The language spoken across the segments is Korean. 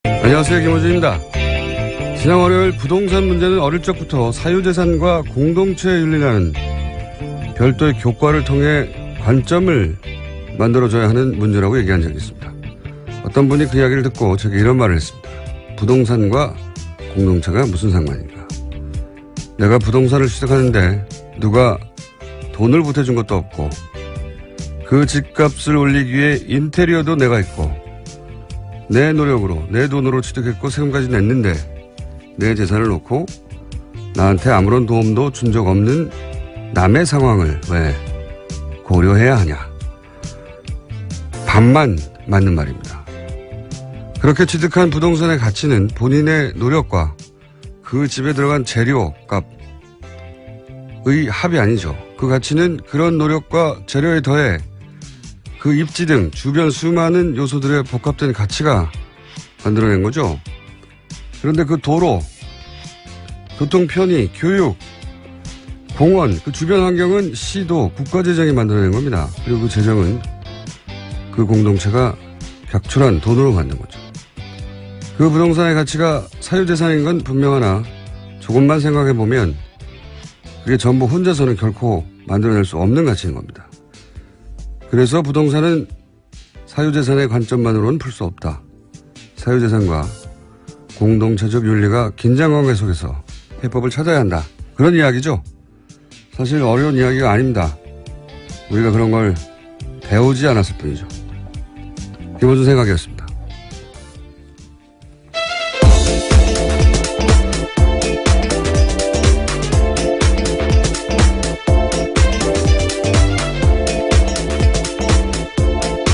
안녕하세요, 김호준입니다. 지난 월요일 부동산 문제는 어릴 적부터 사유재산과 공동체윤리라는 별도의 교과를 통해 관점을 만들어줘야 하는 문제라고 얘기한 적이 있습니다. 어떤 분이 그 이야기를 듣고 제게 이런 말을 했습니다. 부동산과 공동체가 무슨 상관인가. 내가 부동산을 취득하는데 누가 돈을 보태준 것도 없고 그 집값을 올리기 위해 인테리어도 내가 했고 내 노력으로 내 돈으로 취득했고 세금까지 냈는데 내 재산을 놓고 나한테 아무런 도움도 준 적 없는 남의 상황을 왜 고려해야 하냐. 반만 맞는 말입니다. 그렇게 취득한 부동산의 가치는 본인의 노력과 그 집에 들어간 재료 값의 합이 아니죠. 그 가치는 그런 노력과 재료에 더해 그 입지 등 주변 수많은 요소들의 복합된 가치가 만들어낸 거죠. 그런데 그 도로, 교통 편의, 교육, 공원, 그 주변 환경은 시도, 국가재정이 만들어낸 겁니다. 그리고 그 재정은 그 공동체가 벽출한 돈으로 만든 거죠. 그 부동산의 가치가 사유재산인 건 분명하나 조금만 생각해보면 그게 전부 혼자서는 결코 만들어낼 수 없는 가치인 겁니다. 그래서 부동산은 사유재산의 관점만으로는 풀 수 없다. 사유재산과 공동체적 윤리가 긴장관계 속에서 해법을 찾아야 한다. 그런 이야기죠. 사실 어려운 이야기가 아닙니다. 우리가 그런 걸 배우지 않았을 뿐이죠. 김호준 생각이었습니다.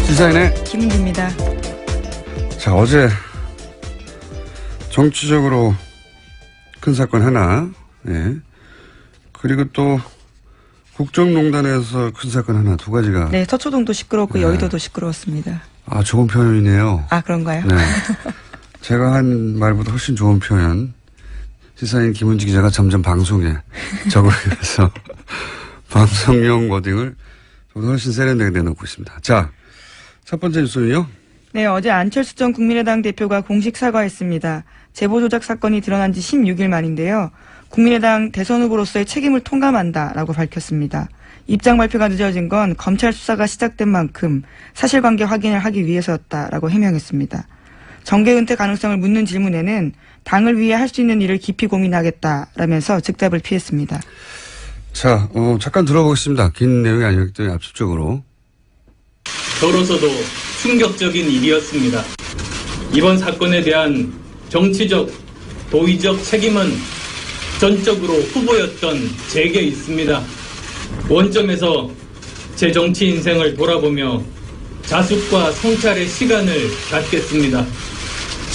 시사인의 김은지입니다. 자, 어제 정치적으로 큰 사건 하나, 네. 그리고 또 국정농단에서 큰 사건 하나, 두 가지가. 네, 서초동도 시끄럽고 네. 여의도도 시끄러웠습니다. 아, 좋은 표현이네요. 아, 그런가요? 네. 제가 한 말보다 훨씬 좋은 표현. 시사인 김은지 기자가 점점 방송에 적응해서 방송용 워딩을 훨씬 세련되게 내놓고 있습니다. 자, 첫 번째 뉴스는요. 네, 어제 안철수 전 국민의당 대표가 공식 사과했습니다. 제보 조작 사건이 드러난 지 16일 만인데요. 국민의당 대선 후보로서의 책임을 통감한다라고 밝혔습니다. 입장 발표가 늦어진 건 검찰 수사가 시작된 만큼 사실관계 확인을 하기 위해서였다라고 해명했습니다. 정계 은퇴 가능성을 묻는 질문에는 당을 위해 할 수 있는 일을 깊이 고민하겠다라면서 즉답을 피했습니다. 자, 잠깐 들어보겠습니다. 긴 내용이 아니었기 때문에 압축적으로. 저로서도 충격적인 일이었습니다. 이번 사건에 대한 정치적, 도의적 책임은 전적으로 후보였던 제게 있습니다. 원점에서 제 정치 인생을 돌아보며 자숙과 성찰의 시간을 갖겠습니다.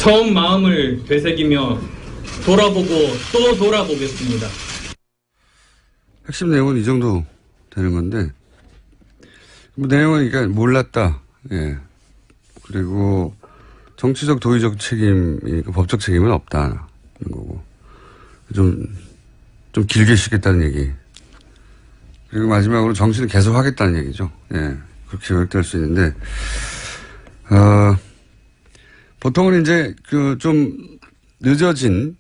처음 마음을 되새기며 돌아보고 또 돌아보겠습니다. 핵심 내용은 이 정도 되는 건데, 뭐 내용은 그러니까 몰랐다. 예. 그리고 정치적 도의적 책임, 법적 책임은 없다는 거고. 좀 길게 쉬겠다는 얘기. 그리고 마지막으로 정치는 계속 하겠다는 얘기죠. 예. 그렇게 요약될 수 있는데, 보통은 이제 좀 늦어진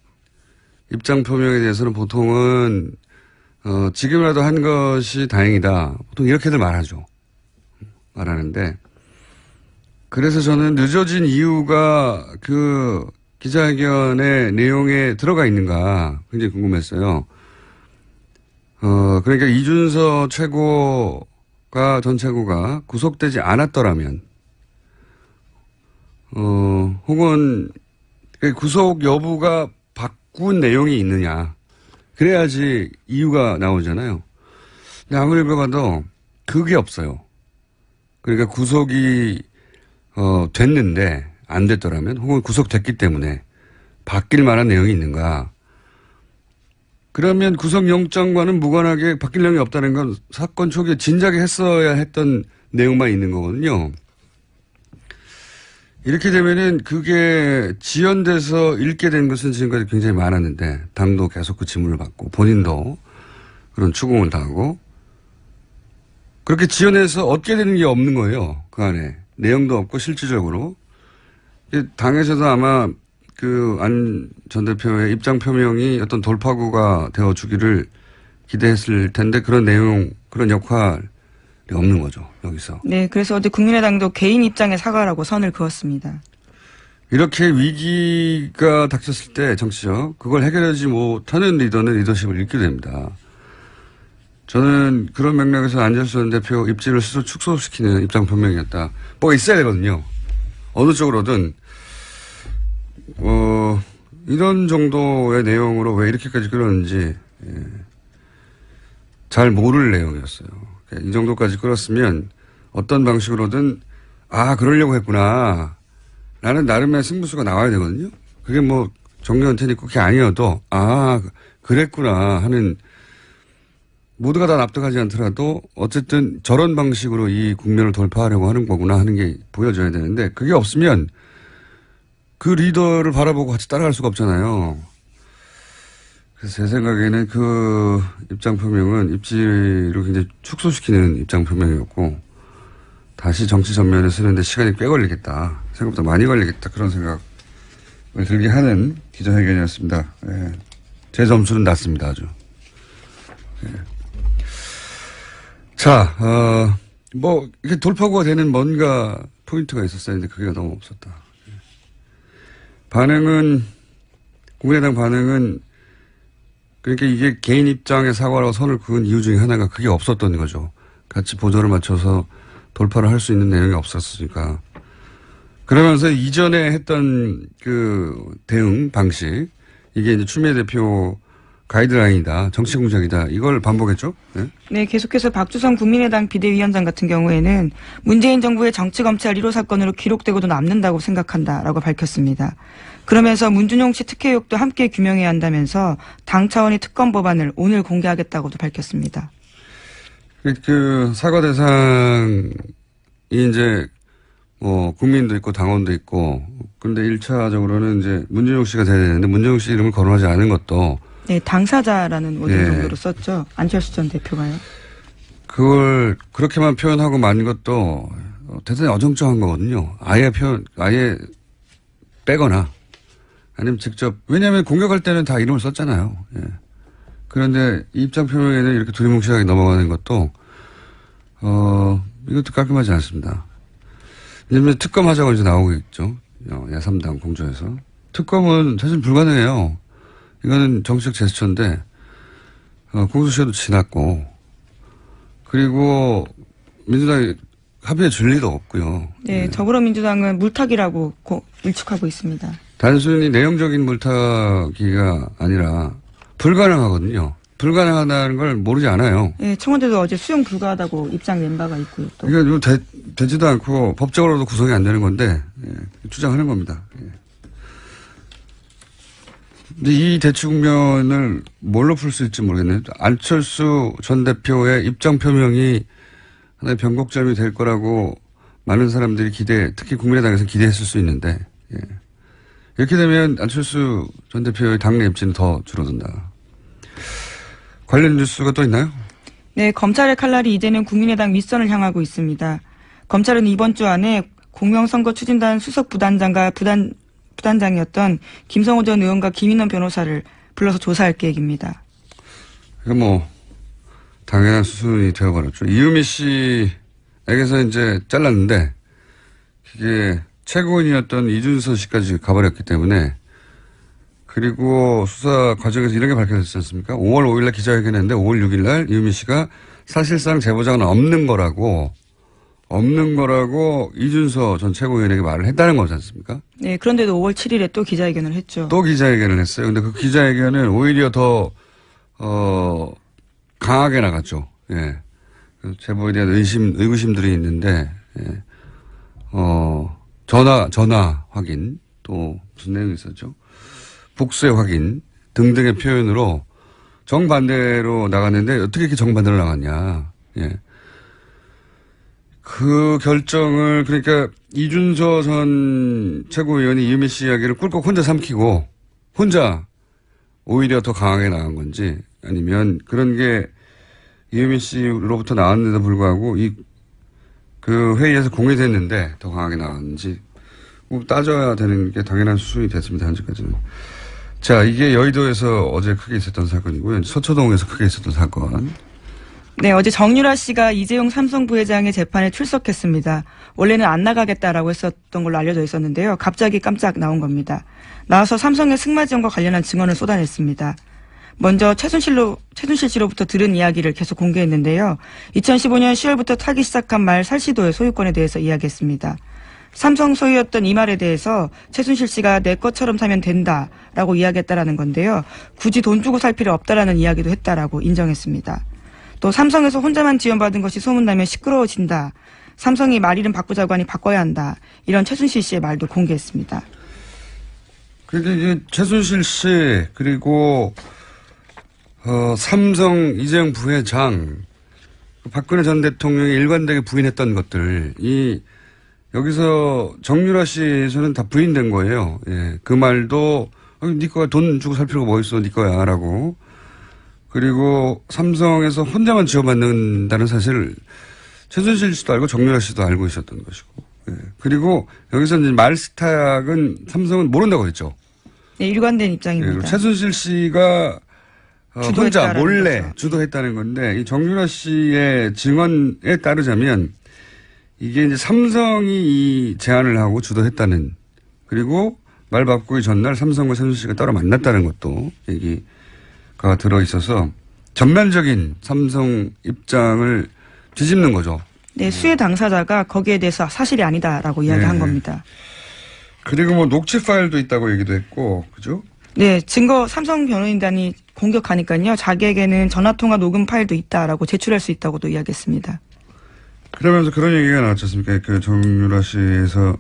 입장 표명에 대해서는 보통은, 지금이라도 한 것이 다행이다. 보통 이렇게들 말하는데, 그래서 저는 늦어진 이유가 그 기자회견의 내용에 들어가 있는가 굉장히 궁금했어요. 그러니까 이준서 전 최고가 구속되지 않았더라면, 혹은 구속 여부가 바꾼 내용이 있느냐. 그래야지 이유가 나오잖아요. 근데 아무리 읽어봐도 그게 없어요. 그러니까 구속이 됐는데 안 됐더라면, 혹은 구속됐기 때문에 바뀔 만한 내용이 있는가. 그러면 구속영장과는 무관하게 바뀔 내용이 없다는 건 사건 초기에 진작에 했어야 했던 내용만 있는 거거든요. 이렇게 되면은 그게 지연돼서 읽게 된 것은 지금까지 굉장히 많았는데, 당도 계속 그 지문을 받고 본인도 그런 추궁을 당하고, 그렇게 지연해서 얻게 되는 게 없는 거예요. 그 안에 내용도 없고 실질적으로 당에서도 아마 그 안 전 대표의 입장 표명이 어떤 돌파구가 되어 주기를 기대했을 텐데 그런 내용, 그런 역할이 없는 거죠, 여기서. 네, 그래서 어제 국민의당도 개인 입장의 사과라고 선을 그었습니다. 이렇게 위기가 닥쳤을 때 정치적, 그걸 해결하지 못하는 리더는 리더십을 잃게 됩니다. 저는 그런 맥락에서 안철수 전 대표 입지를 스스로 축소시키는 입장 표명이었다. 뭐가 있어야 되거든요. 어느 쪽으로든. 이런 정도의 내용으로 왜 이렇게까지 끌었는지 잘 모를 내용이었어요. 이 정도까지 끌었으면 어떤 방식으로든 그러려고 했구나 라는 나름의 승부수가 나와야 되거든요. 그게 뭐 정경태 있고 그게 아니어도 그랬구나 하는, 모두가 다 납득하지 않더라도 어쨌든 저런 방식으로 이 국면을 돌파하려고 하는 거구나 하는 게 보여져야 되는데, 그게 없으면 그 리더를 바라보고 같이 따라갈 수가 없잖아요. 그래서 제 생각에는 그 입장 표명은 입지를 굉장히 축소시키는 입장 표명이었고, 다시 정치 전면에 쓰는데 시간이 꽤 걸리겠다. 생각보다 많이 걸리겠다. 그런 생각을 들게 하는 기자회견이었습니다. 예. 제 점수는 낮습니다. 아주. 예. 자, 이렇게 돌파구가 되는 뭔가 포인트가 있었어야 했는데 그게 너무 없었다. 국민의당 반응은, 그러니까 이게 개인 입장의 사과라고 선을 그은 이유 중에 하나가 그게 없었던 거죠. 같이 보조를 맞춰서 돌파를 할 수 있는 내용이 없었으니까. 그러면서 이전에 했던 그 대응 방식, 이게 이제 추미애 대표 가이드라인이다, 정치 공작이다, 이걸 반복했죠. 네? 네, 계속해서 박주성 국민의당 비대위원장 같은 경우에는 문재인 정부의 정치검찰 1호 사건으로 기록되고도 남는다고 생각한다라고 밝혔습니다. 그러면서 문준용 씨 특혜 의혹도 함께 규명해야 한다면서 당 차원의 특검 법안을 오늘 공개하겠다고도 밝혔습니다. 그 사과 대상이 이제 국민도 있고 당원도 있고, 근데 1차적으로는 이제 문준용 씨가 돼야 되는데 문준용 씨 이름을 거론하지 않은 것도, 네, 당사자라는 워딩 정도로 썼죠. 안철수 전 대표가요. 그걸 그렇게만 표현하고 만 것도 대단히 어정쩡한 거거든요. 아예 빼거나 아니면 직접, 왜냐하면 공격할 때는 다 이름을 썼잖아요. 예. 그런데 입장 표명에는 이렇게 두리뭉실하게 넘어가는 것도 이것도 깔끔하지 않습니다. 왜냐하면 특검하자고 이제 나오고 있죠. 야3당 공조에서. 특검은 사실 불가능해요. 이거는 정치적 제스처인데 공소시효도 지났고, 그리고 민주당이 합의에 줄 리도 없고요. 네, 더불어민주당은 물타기라고 일축하고 있습니다. 단순히 내용적인 물타기가 아니라 불가능하거든요. 불가능하다는 걸 모르지 않아요. 네, 청와대도 어제 수용 불가하다고 입장 낸 바가 있고요. 또. 이거 되지도 않고 법적으로도 구성이 안 되는 건데 주장하는 겁니다. 근데 이 대치 국면을 뭘로 풀 수 있을지 모르겠네요. 안철수 전 대표의 입장 표명이 하나의 변곡점이 될 거라고 많은 사람들이 특히 국민의당에서 기대했을 수 있는데, 이렇게 되면 안철수 전 대표의 당내 입지는 더 줄어든다. 관련 뉴스가 또 있나요? 네, 검찰의 칼날이 이제는 국민의당 윗선을 향하고 있습니다. 검찰은 이번 주 안에 공명선거 추진단 수석 부단장과 부단장이었던 김성호 전 의원과 김인원 변호사를 불러서 조사할 계획입니다. 이거 당연한 수순이 되어버렸죠. 이유미 씨에게서 이제 잘랐는데, 이게 최고인이었던 이준서 씨까지 가버렸기 때문에, 그리고 수사 과정에서 이런 게 밝혀졌지 않습니까? 5월 5일날 기자회견했는데 5월 6일날 이유미 씨가 사실상 제보자는 없는 거라고 이준서 전 최고위원에게 말을 했다는 거지 않습니까? 네, 그런데도 5월 7일에 또 기자회견을 했죠. 또 기자회견을 했어요. 근데 그 기자회견은 오히려 더 강하게 나갔죠. 예. 제보에 대한 의구심들이 있는데, 예. 전화 확인, 또 무슨 내용이 있었죠? 복수의 확인 등등의 표현으로 정반대로 나갔는데 어떻게 이렇게 정반대로 나갔냐. 예. 그 결정을, 그러니까 이준서 전 최고위원이 이유미 씨 이야기를 꿀꺽 혼자 삼키고 혼자 오히려 더 강하게 나간 건지, 아니면 그런 게 이유미 씨로부터 나왔는데도 불구하고 그 회의에서 공개됐는데 더 강하게 나갔는지 뭐 따져야 되는 게 당연한 수준이 됐습니다. 현재까지는. 자, 이게 여의도에서 어제 크게 있었던 사건이고요. 서초동에서 크게 있었던 사건. 네, 어제 정유라 씨가 이재용 삼성 부회장의 재판에 출석했습니다. 원래는 안 나가겠다라고 했었던 걸로 알려져 있었는데요. 갑자기 깜짝 나온 겁니다. 나와서 삼성의 승마 지원과 관련한 증언을 쏟아냈습니다. 먼저 최순실 씨로부터 들은 이야기를 계속 공개했는데요. 2015년 10월부터 타기 시작한 말 살시도의 소유권에 대해서 이야기했습니다. 삼성 소유였던 이 말에 대해서 최순실 씨가 내 것처럼 사면 된다라고 이야기했다라는 건데요. 굳이 돈 주고 살 필요 없다라는 이야기도 했다라고 인정했습니다. 또 삼성에서 혼자만 지원받은 것이 소문나면 시끄러워진다. 삼성이 말 이름 바꾸자고 하니 바꿔야 한다. 이런 최순실 씨의 말도 공개했습니다. 그런데 이제 최순실 씨 그리고 삼성 이재용 부회장 박근혜 전 대통령이 일관되게 부인했던 것들 여기서 정유라 씨에서는 다 부인된 거예요. 예, 그 말도 네 거야 돈 주고 살 필요가 뭐 있어 네 거야라고. 그리고 삼성에서 혼자만 지원받는다는 사실을 최순실 씨도 알고 정유라 씨도 알고 있었던 것이고. 예. 그리고 여기서 이제 말 스탁은 삼성은 모른다고 했죠. 네, 일관된 입장입니다. 예, 최순실 씨가 혼자 몰래 거죠. 주도했다는 건데 이 정유라 씨의 증언에 따르자면 이게 이제 삼성이 이 제안을 하고 주도했다는 그리고 말 바꾸기 전날 삼성과 최순실 씨가 따로 만났다는 것도 얘기가 들어있어서 전면적인 삼성 입장을 뒤집는 거죠. 네, 수혜 당사자가 거기에 대해서 사실이 아니다라고 이야기한 겁니다. 그리고 뭐 녹취 파일도 있다고 얘기도 했고, 그죠? 네, 증거 삼성 변호인단이 공격하니까요. 자기에게는 전화통화 녹음 파일도 있다라고 제출할 수 있다고도 이야기했습니다. 그러면서 그런 얘기가 나왔지 않습니까? 그 정유라 씨에서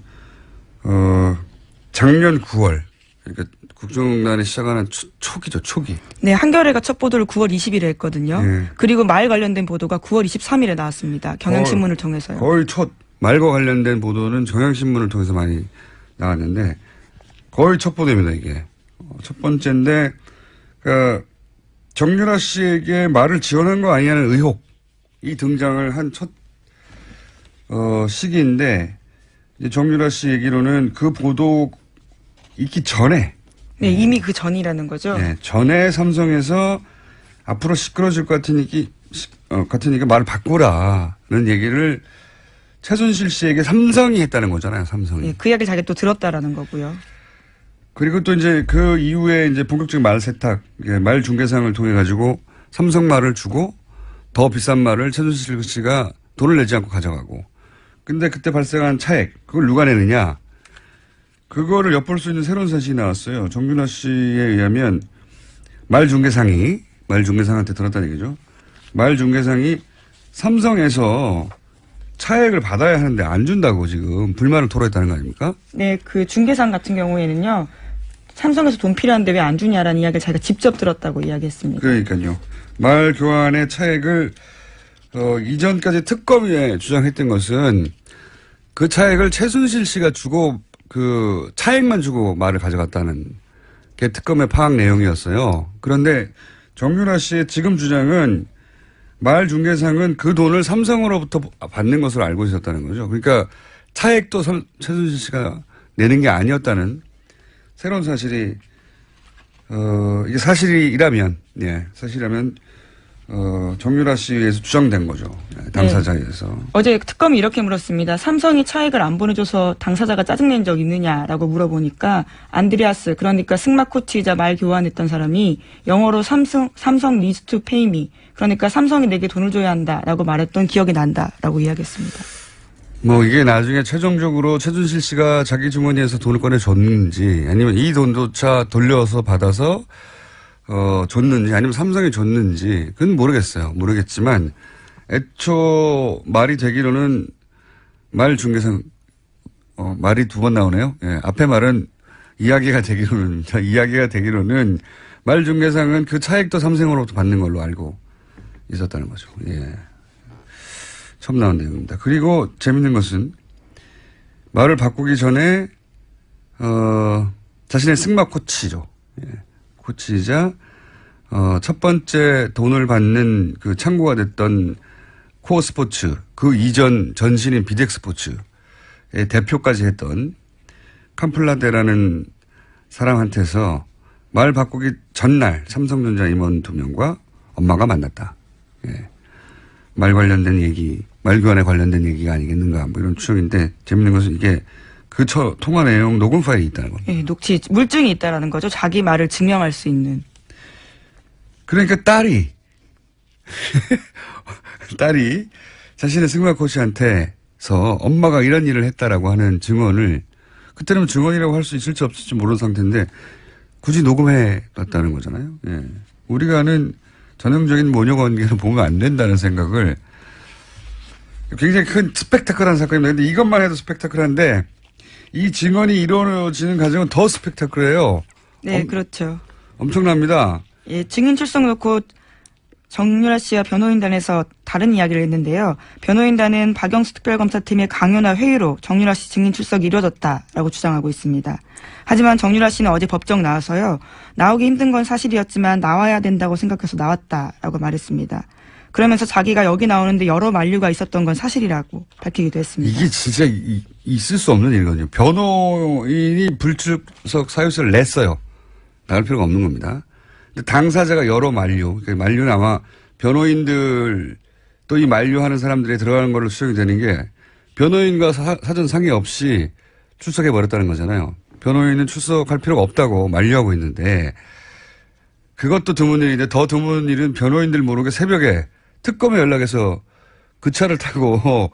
작년 9월 그러니까 국정농단이 시작하는 초기죠, 초기. 네, 한겨레가 첫 보도를 9월 20일에 했거든요. 네. 그리고 말 관련된 보도가 9월 23일에 나왔습니다. 경향신문을 통해서요. 거의 첫 말과 관련된 보도는 경향신문을 통해서 많이 나왔는데 거의 첫 보도입니다, 이게. 첫 번째인데 그러니까 정유라 씨에게 말을 지원한 거 아니냐는 의혹이 등장을 한 첫 시기인데 이제 정유라 씨 얘기로는 그 보도 있기 전에 네, 이미 그 전이라는 거죠. 네, 전에 삼성에서 앞으로 시끄러질 것 같으니까 말을 바꾸라는 얘기를 최순실 씨에게 삼성이 했다는 거잖아요, 삼성이. 네, 그 이야기를 자기가 또 들었다라는 거고요. 그리고 또 이제 그 이후에 이제 본격적인 말 세탁, 말 중개상을 통해 가지고 삼성 말을 주고 더 비싼 말을 최순실 씨가 돈을 내지 않고 가져가고. 근데 그때 발생한 차액, 그걸 누가 내느냐? 그거를 엿볼 수 있는 새로운 사실이 나왔어요. 정유라 씨에 의하면 말 중개상한테 들었다는 얘기죠. 말 중개상이 삼성에서 차액을 받아야 하는데 안 준다고 지금 불만을 토로했다는 거 아닙니까? 네, 그 중개상 같은 경우에는요. 삼성에서 돈 필요한데 왜 안 주냐라는 이야기를 자기가 직접 들었다고 이야기했습니다. 그러니까요. 말 교환의 차액을 이전까지 특검에 주장했던 것은 그 차액을 최순실 씨가 주고 그 차액만 주고 말을 가져갔다는 게 특검의 파악 내용이었어요. 그런데 정유라 씨의 지금 주장은 말 중개상은 그 돈을 삼성으로부터 받는 것으로 알고 있었다는 거죠. 그러니까 차액도 최순실 씨가 내는 게 아니었다는 새로운 사실이 이게 사실이라면 정유라 씨에 의해서 주장된 거죠. 당사자에 의해서. 네. 어제 특검이 이렇게 물었습니다. 삼성이 차액을 안 보내줘서 당사자가 짜증낸 적 있느냐라고 물어보니까 안드레아스 그러니까 승마 코치이자 말 교환했던 사람이 영어로 삼성 needs to pay me 그러니까 삼성이 내게 돈을 줘야 한다라고 말했던 기억이 난다라고 이야기했습니다. 뭐 이게 나중에 최종적으로 최순실 씨가 자기 주머니에서 돈을 꺼내줬는지 아니면 이 돈조차 돌려서 받아서 줬는지 아니면 삼성이 줬는지 그건 모르겠어요. 모르겠지만 애초 말이 되기로는 말 중개상 말이 두 번 나오네요. 예, 앞에 말은 이야기가 되기로는 말 중개상은 그 차액도 삼성으로부터 받는 걸로 알고 있었다는 거죠. 예. 처음 나온 내용입니다. 그리고 재밌는 것은 말을 바꾸기 전에 자신의 승마 코치죠. 예. 코치이자 첫 번째 돈을 받는 그 창구가 됐던 코어 스포츠 그 이전 전신인 비덱 스포츠의 대표까지 했던 캄플라데라는 사람한테서 말 바꾸기 전날 삼성전자 임원 2명과 엄마가 만났다. 예. 말 관련된 얘기, 말 교환에 관련된 얘기가 아니겠는가, 뭐 이런 추정인데, 재밌는 것은 이게 그 통화 내용 녹음 파일이 있다는 겁니다. 예, 녹취, 물증이 있다라는 거죠. 자기 말을 증명할 수 있는. 그러니까 딸이 자신의 승마 코치한테서 엄마가 이런 일을 했다라고 하는 증언을 그때는 증언이라고 할 수 있을지 없을지 모르는 상태인데 굳이 녹음해 놨다는 거잖아요. 예. 우리가 아는 전형적인 모녀 관계로 보면 안 된다는 생각을 굉장히 큰 스펙타클한 사건입니다. 근데 이것만 해도 스펙타클한데 이 증언이 이루어지는 과정은 더 스펙타클해요. 네, 그렇죠. 엄청납니다. 예, 증인 출석 놓고 정유라 씨와 변호인단에서 다른 이야기를 했는데요. 변호인단은 박영수 특별검사팀의 강요나 회유로 정유라 씨 증인 출석이 이루어졌다라고 주장하고 있습니다. 하지만 정유라 씨는 어제 법정 나와서요. 나오기 힘든 건 사실이었지만 나와야 된다고 생각해서 나왔다라고 말했습니다. 그러면서 자기가 여기 나오는데 여러 만류가 있었던 건 사실이라고 밝히기도 했습니다. 이게 진짜 있을 수 없는 일이거든요. 변호인이 불출석 사유서를 냈어요. 나갈 필요가 없는 겁니다. 근데 당사자가 여러 만류, 그러니까 만류는 아마 변호인들 또 이 만류하는 사람들이 들어가는 걸로 수정이 되는 게 변호인과 사전 상의 없이 출석해 버렸다는 거잖아요. 변호인은 출석할 필요가 없다고 만류하고 있는데 그것도 드문 일인데 더 드문 일은 변호인들 모르게 새벽에 특검에 연락해서 그 차를 타고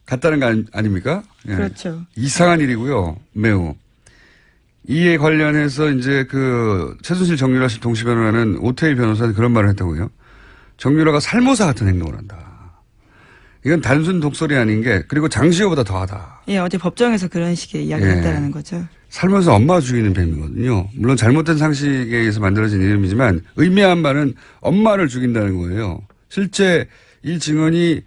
갔다는 거 아닙니까? 예. 그렇죠. 이상한 일이고요. 매우. 이에 관련해서 이제 최순실 정유라 씨 동시 변호하는 오태희 변호사는 그런 말을 했다고요. 정유라가 살모사 같은 행동을 한다. 이건 단순 독설이 아닌 게 그리고 장시호보다 더하다. 예, 어제 법정에서 그런 식의 이야기를 했다라는 거죠. 살면서 엄마 죽이는 뱀이거든요. 물론 잘못된 상식에 의해서 만들어진 이름이지만 의미한 말은 엄마를 죽인다는 거예요. 실제 이 증언이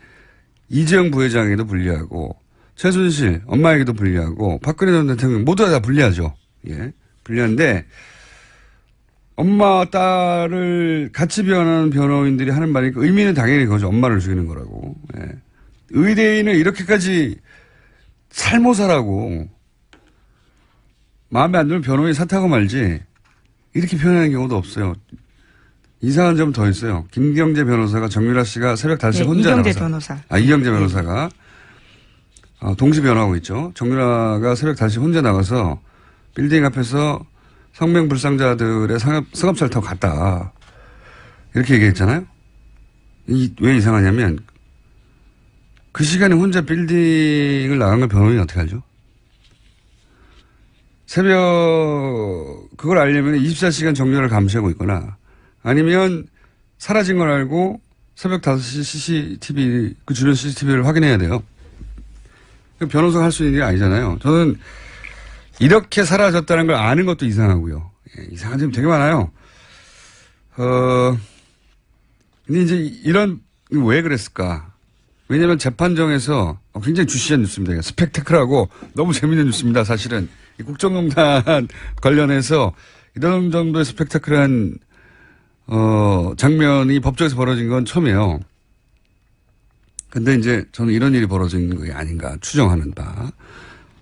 이재용 부회장에게도 불리하고 최순실 엄마에게도 불리하고 박근혜 전 대통령 모두 다 불리하죠. 예, 불리한데 엄마 딸을 같이 변호하는 변호인들이 하는 말이니까 의미는 당연히 그거죠. 엄마를 죽이는 거라고. 예. 의대인을 이렇게까지 살모사라고 마음에 안 들면 변호인 사퇴하고 말지 이렇게 표현하는 경우도 없어요. 이상한 점 더 있어요. 김경재 변호사가 정유라 씨가 새벽 5시에 혼자 이경재 나가서. 변호사. 이경재 변호사가 동시 변호하고 있죠. 정유라가 새벽 5시에 혼자 나가서 빌딩 앞에서 성명불상자들의 승합차를 타고 갔다. 이렇게 얘기했잖아요. 왜 이상하냐면 그 시간에 혼자 빌딩을 나간 걸 변호인이 어떻게 알죠? 새벽 그걸 알려면 24시간 정유라를 감시하고 있거나 아니면 사라진 걸 알고 새벽 5시 CCTV 그 주변 CCTV를 확인해야 돼요. 변호사가 할 수 있는 일이 아니잖아요. 저는 이렇게 사라졌다는 걸 아는 것도 이상하고요. 예, 이상한 점이 되게 많아요. 근데 이제 왜 그랬을까? 왜냐면 재판정에서 굉장히 주시한 뉴스입니다. 스펙타클하고 너무 재밌는 뉴스입니다. 사실은. 국정농단 관련해서 이런 정도의 스펙타클한, 장면이 법정에서 벌어진 건 처음이에요. 근데 이제 저는 이런 일이 벌어진 게 아닌가 추정하는 바.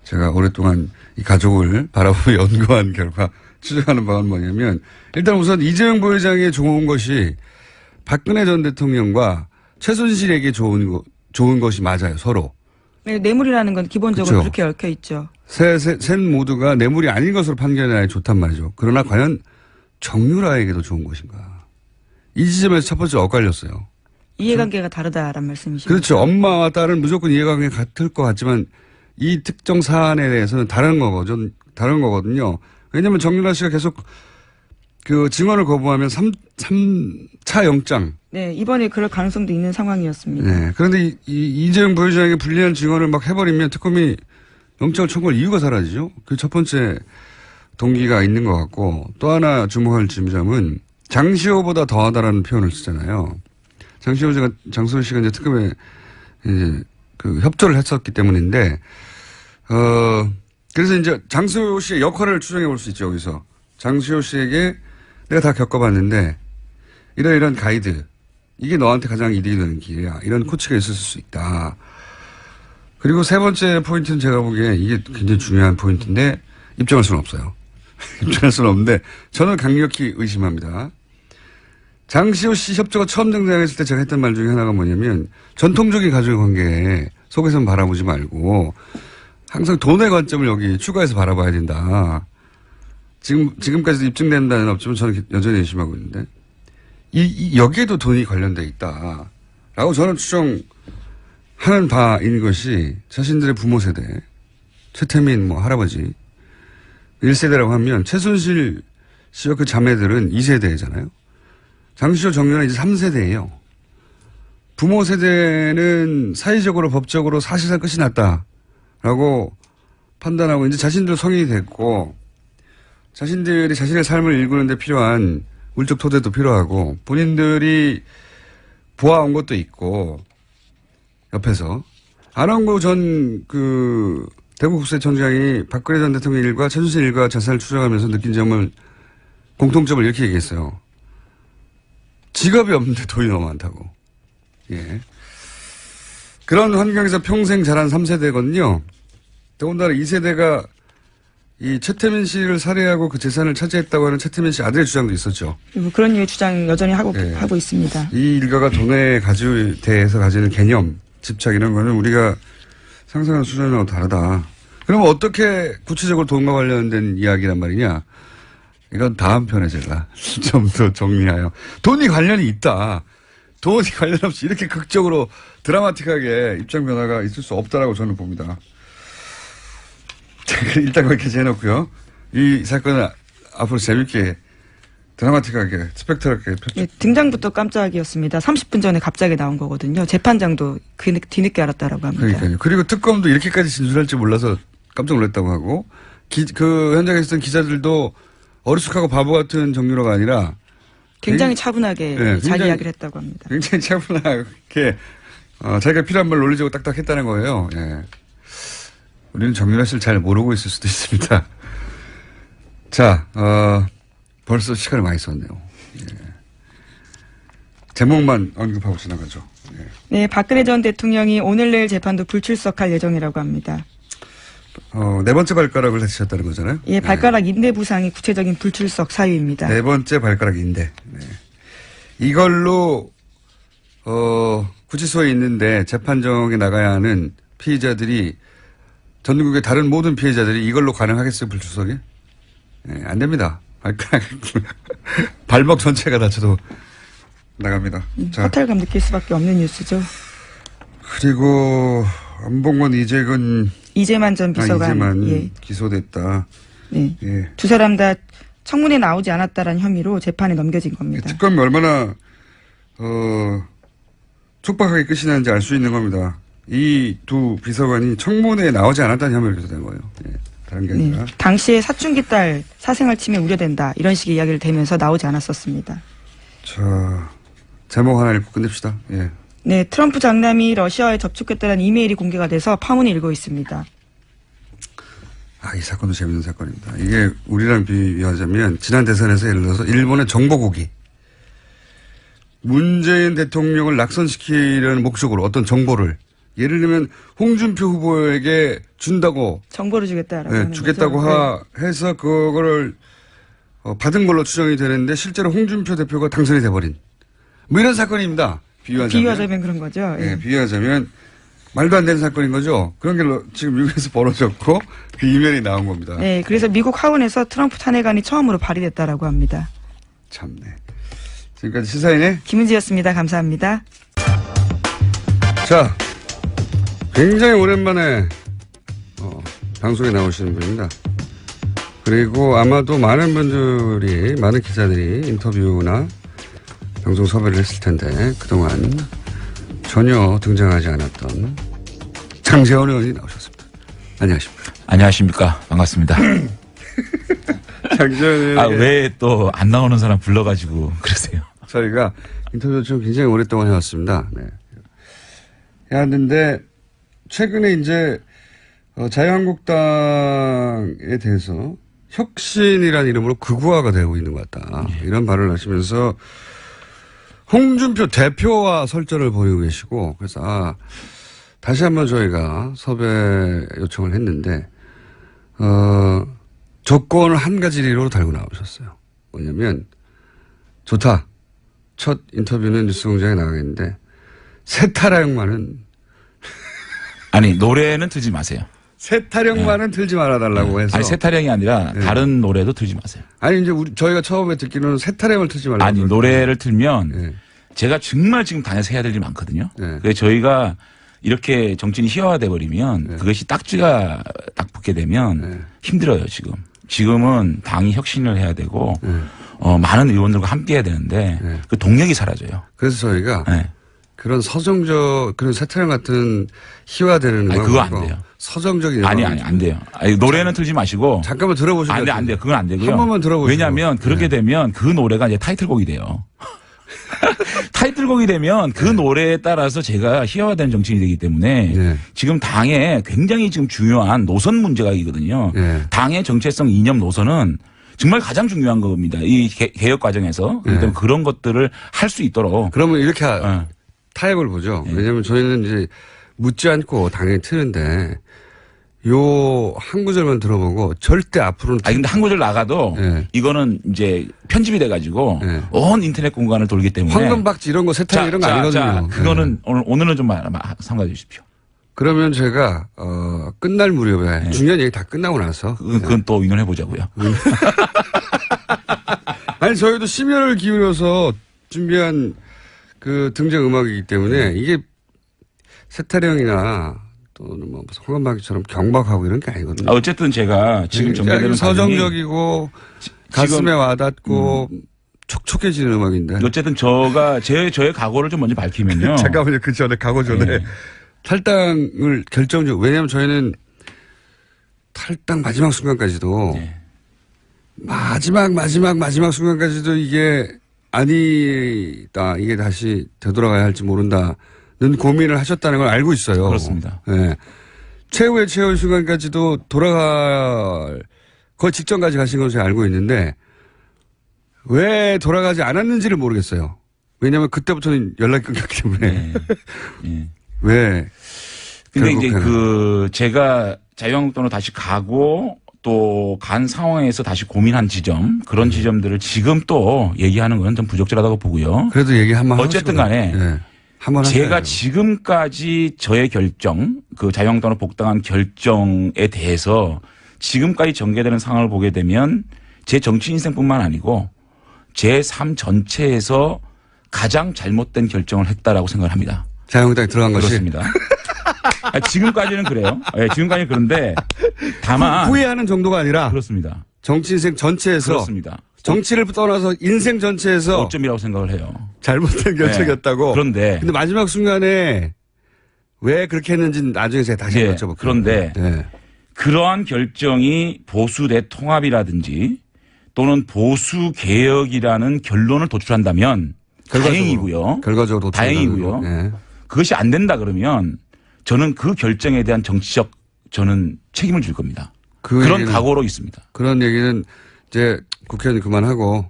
제가 오랫동안 이 가족을 바라보며 연구한 결과 추정하는 바는 뭐냐면 일단 우선 이재용 부회장에 좋은 것이 박근혜 전 대통령과 최순실에게 좋은 것이 맞아요. 서로. 네, 뇌물이라는 건 기본적으로 그렇죠. 그렇게 얽혀 있죠. 셋 모두가 뇌물이 아닌 것으로 판결해야 좋단 말이죠. 그러나 과연 정유라에게도 좋은 것인가. 이 지점에서 첫 번째 엇갈렸어요. 이해관계가 다르다란 말씀이시죠. 그렇죠. 엄마와 딸은 무조건 이해관계가 같을 것 같지만 이 특정 사안에 대해서는 다른 거거든요. 왜냐하면 정유라 씨가 계속 그 증언을 거부하면 3차 영장. 네, 이번에 그럴 가능성도 있는 상황이었습니다. 네. 그런데 이재용 부회장에게 불리한 증언을 막 해버리면 특검이 영장을 청구할 이유가 사라지죠. 그 첫 번째 동기가 있는 것 같고 또 하나 주목할 지점은 장시호보다 더하다라는 표현을 쓰잖아요. 장시호 씨가 이제 특검에 이제 그 협조를 했었기 때문인데, 그래서 이제 장시호 씨의 역할을 추정해 볼 수 있죠, 여기서. 장시호 씨에게 내가 다 겪어봤는데, 이런 가이드, 이게 너한테 가장 이득이 되는 길이야. 이런 코치가 있었을 수 있다. 그리고 세 번째 포인트는 제가 보기에 이게 굉장히 중요한 포인트인데, 입증할 수는 없어요. 입증할 수는 없는데 저는 강력히 의심합니다. 장시호 씨 협조가 처음 등장했을 때 제가 했던 말 중에 하나가 뭐냐면 전통적인 가족의 관계 속에서만 바라보지 말고 항상 돈의 관점을 여기 추가해서 바라봐야 된다. 지금까지도 입증된 바는 없지만 저는 여전히 의심하고 있는데 여기에도 돈이 관련돼 있다. 라고 저는 추정하는 바인 것이 자신들의 부모 세대, 최태민 할아버지 1세대라고 하면 최순실 씨와 그 자매들은 2세대잖아요. 장시호 정윤은 이제 3세대예요. 부모 세대는 사회적으로 법적으로 사실상 끝이 났다라고 판단하고 이제 자신들 성인이 됐고 자신들이 자신의 삶을 일구는 데 필요한 물적 토대도 필요하고 본인들이 보아온 것도 있고 옆에서 안원구 전 대구국세청장이 박근혜 전 대통령 일과 최순실 일가 자산을 추적하면서 느낀 점을 공통점을 이렇게 얘기했어요. 직업이 없는데 돈이 너무 많다고. 예. 그런 환경에서 평생 자란 3세대거든요. 더군다나 2세대가 이 최태민 씨를 살해하고 그 재산을 차지했다고 하는 최태민 씨 아들의 주장도 있었죠. 그런 류의 주장 여전히 하고 있습니다. 이 일가가 돈에 대해서 가지는 개념, 집착 이런 거는 우리가 상상하는 수준하고 다르다. 그러면 어떻게 구체적으로 돈과 관련된 이야기란 말이냐. 이건 다음 편에 제가 좀 더 정리하여. 돈이 관련이 있다. 돈이 관련 없이 이렇게 극적으로 드라마틱하게 입장 변화가 있을 수 없다라고 저는 봅니다. 일단 거기까지 해놓고요. 이 사건은 앞으로 재밌게 드라마틱하게 스펙트럴하게 네, 등장부터 깜짝이었습니다. 30분 전에 갑자기 나온 거거든요. 재판장도 뒤늦게 알았다라고 합니다. 그러니까요. 그리고 특검도 이렇게까지 진술할 줄 몰라서 깜짝 놀랐다고 하고 그 현장에 있었던 기자들도 어리숙하고 바보 같은 정유라가 아니라 굉장히 차분하게 자기 이야기를 했다고 합니다. 굉장히 차분하게 자기가 필요한 말 논리적으로 딱딱 했다는 거예요. 예. 우리는 정유라 씨를 잘 모르고 있을 수도 있습니다. 자, 벌써 시간을 많이 썼네요. 예. 제목만 언급하고 지나가죠. 예. 네, 박근혜 전 대통령이 오늘 내일 재판도 불출석할 예정이라고 합니다. 네 번째 발가락을 다치셨다는 거잖아요. 예, 발가락 인대 부상이 구체적인 불출석 사유입니다. 네 번째 발가락 인대. 네. 이걸로 구치소에 있는데 재판정에 나가야 하는 피의자들이 전국의 다른 모든 피해자들이 이걸로 가능하겠어요, 불출석이? 네, 안 됩니다. 발가락 발목 전체가 다쳐도 나갑니다. 자, 허탈감 느낄 수밖에 없는 뉴스죠. 그리고 안봉원 이재만 전 비서관 이재만 기소됐다. 네. 예. 두 사람 다 청문회 나오지 않았다라는 혐의로 재판에 넘겨진 겁니다. 특검이 얼마나 촉박하게 끝이 나는지 알 수 있는 겁니다. 이 두 비서관이 청문회에 나오지 않았다는 혐의를 기소된 거예요. 예. 다른 게 아니라. 네. 당시에 사춘기 딸 사생활 침해 우려된다. 이런 식의 이야기를 대면서 나오지 않았었습니다. 자, 제목 하나 읽고 끝냅시다. 예. 네, 트럼프 장남이 러시아에 접촉했다는 이메일이 공개가 돼서 파문이 일고 있습니다. 이 사건도 재밌는 사건입니다. 이게 우리랑 비교하자면 지난 대선에서 예를 들어서 일본의 정보국이 문재인 대통령을 낙선시키려는 목적으로 어떤 정보를 예를 들면 홍준표 후보에게 준다고 정보를 주겠다라고 하는 주겠다고 거죠. 해서 그거를 받은 걸로 추정이 되는데 실제로 홍준표 대표가 당선이 돼버린 뭐 이런 사건입니다. 비유하자면 그런 거죠. 예, 비유하자면 말도 안 되는 사건인 거죠. 그런 게 지금 미국에서 벌어졌고 그 이면이 나온 겁니다. 네, 그래서 미국 하원에서 트럼프 탄핵안이 처음으로 발의됐다라고 합니다. 참네. 지금까지 시사인의 김은지였습니다. 감사합니다. 자, 굉장히 오랜만에 방송에 나오시는 분입니다. 그리고 아마도 많은 기자들이 인터뷰나 방송 섭외를 했을 텐데 그동안 전혀 등장하지 않았던 장제원 의원이 나오셨습니다. 안녕하십니까. 안녕하십니까. 반갑습니다. 장제원 의원. 왜 또 안 나오는 사람 불러가지고 그러세요? 저희가 인터뷰를 좀 굉장히 오랫동안 해왔습니다. 네. 해왔는데 최근에 이제 자유한국당에 대해서 혁신이라는 이름으로 극우화가 되고 있는 것 같다. 이런 발언을 하시면서 홍준표 대표와 설전을 벌이고 계시고 그래서 다시 한번 저희가 섭외 요청을 했는데 조건을 한 가지로 달고 나오셨어요. 뭐냐면 좋다. 첫 인터뷰는 뉴스공장에 나가겠는데 세타령만은 아니 노래는 틀지 마세요. 세타령만은 틀지 말아달라고 해서. 아니 세타령이 아니라 다른 노래도 틀지 마세요. 아니 이제 저희가 처음에 듣기로는 세타령을 틀지 말라고. 아니 노래를 틀면 네. 제가 정말 지금 당에서 해야 될 일이 많거든요. 네. 그래서 저희가 이렇게 정치인이 희화화돼 버리면 그것이 딱지가 딱 붙게 되면 힘들어요 지금. 지금은 당이 혁신을 해야 되고 많은 의원들과 함께 해야 되는데 그 동력이 사라져요. 그래서 저희가 네. 그런 서정적 그런 세타령 같은 희화되는 아니, 음악 그거 안 돼요. 서정적인 아니 음악을 안 돼요. 아니, 노래는 틀지 마시고 잠깐만 들어보시죠. 안 돼요. 그건 안 되고요. 한 번만 들어보시죠. 왜냐하면 그렇게 되면 그 노래가 이제 타이틀곡이 돼요. 타이틀곡이 되면 그 노래에 따라서 제가 희화화되는 정치인이 되기 때문에 네. 지금 당에 굉장히 지금 중요한 노선 문제가 있거든요. 네. 당의 정체성 이념 노선은 정말 가장 중요한 겁니다. 이 개혁 과정에서. 그렇기 때문에 그런 것들을 할 수 있도록. 그러면 이렇게 어. 타협을 보죠. 왜냐하면 저희는 이제 묻지 않고 당연히 트는데 요 한 구절만 들어보고 절대 앞으로는. 아니 근데 한 구절 나가도 네. 이거는 이제 편집이 돼가지고 네. 온 인터넷 공간을 돌기 때문에. 황금박쥐 이런 거 세타령 이런 거 아니거든요. 그거는 네. 오늘은 좀 삼가해 주십시오. 그러면 제가 끝날 무렵에 중요한 얘기 다 끝나고 나서 그건 또 의논해 보자고요. 아니 저희도 심혈을 기울여서 준비한 그 등장 음악이기 때문에 이게 세타령이나 또는 뭐 무슨 황금박쥐처럼 경박하고 이런 게 아니거든요. 어쨌든 제가 지금 전개되는 서정적이고 가슴에 와닿고 촉촉해지는 음악인데. 어쨌든 저의 각오를 좀 먼저 밝히면요. 잠깐만요. 그 전에 각오 전에 네. 탈당을 결정적. 왜냐하면 저희는 탈당 마지막 순간까지도 네. 마지막 순간까지도 이게 아니다. 이게 다시 되돌아가야 할지 모른다는 고민을 하셨다는 걸 알고 있어요. 그렇습니다. 네. 최후의 순간까지도 돌아갈 거의 직전까지 가신 것을 제가 알고 있는데 왜 돌아가지 않았는지를 모르겠어요. 왜냐하면 그때부터는 연락이 끊겼기 때문에. 네. 네. 왜? 근데 이제 제가 자유한국당으로 다시 가고 또 간 상황에서 다시 고민한 지점 그런 지점들을 지금 또 얘기하는 건 좀 부적절하다고 보고요. 그래도 얘기 한번 어쨌든 간에 네. 한번 제가 하셔야죠. 지금까지 저의 결정, 그 자유한국당으로 복당한 결정에 대해서 지금까지 전개되는 상황을 보게 되면 제 정치 인생뿐만 아니고 제 삶 전체에서 가장 잘못된 결정을 했다라고 생각을 합니다. 자유한국당에 들어간 것이. 그렇습니다. 지금까지는 그래요. 네, 지금까지는 그런데 다만 후회하는 정도가 아니라 그렇습니다. 정치 인생 전체에서 그렇습니다. 정치를 떠나서 인생 전체에서 어점이라고 생각을 해요. 잘못된 결정이었다고. 네. 그런데 근데 마지막 순간에 왜 그렇게 했는지는 나중에 제가 다시 네, 여쭤볼게요. 그런데 네. 그러한 결정이 보수 대통합이라든지 또는 보수 개혁이라는 결론을 도출한다면 다행이고요. 결과적으로 다행이고요. 네. 그것이 안 된다 그러면 저는 그 결정에 대한 정치적 저는 책임을 질 겁니다. 그런 각오로 있습니다. 그런 얘기는 이제 국회의원 그만하고.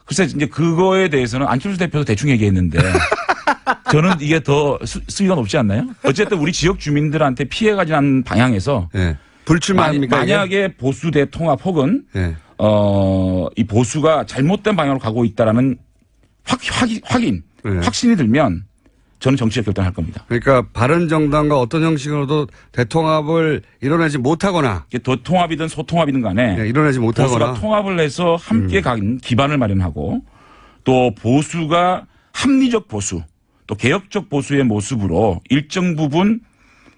글쎄 이제 그거에 대해서는 안철수 대표도 대충 얘기했는데 저는 이게 더 수위가 높지 않나요? 어쨌든 우리 지역 주민들한테 피해가 지난 방향에서 네. 불출마합니까? 만약에 보수 대통합 혹은 네. 이 보수가 잘못된 방향으로 가고 있다라는 확인, 네. 확신이 들면 저는 정치적 결단을 할 겁니다. 그러니까 바른정당과 어떤 형식으로도 대통합을 이뤄내지 못하거나. 도통합이든 소통합이든 간에 네, 이뤄내지 못하거나. 보수가 통합을 해서 함께 간 기반을 마련하고 또 보수가 합리적 보수 또 개혁적 보수의 모습으로 일정 부분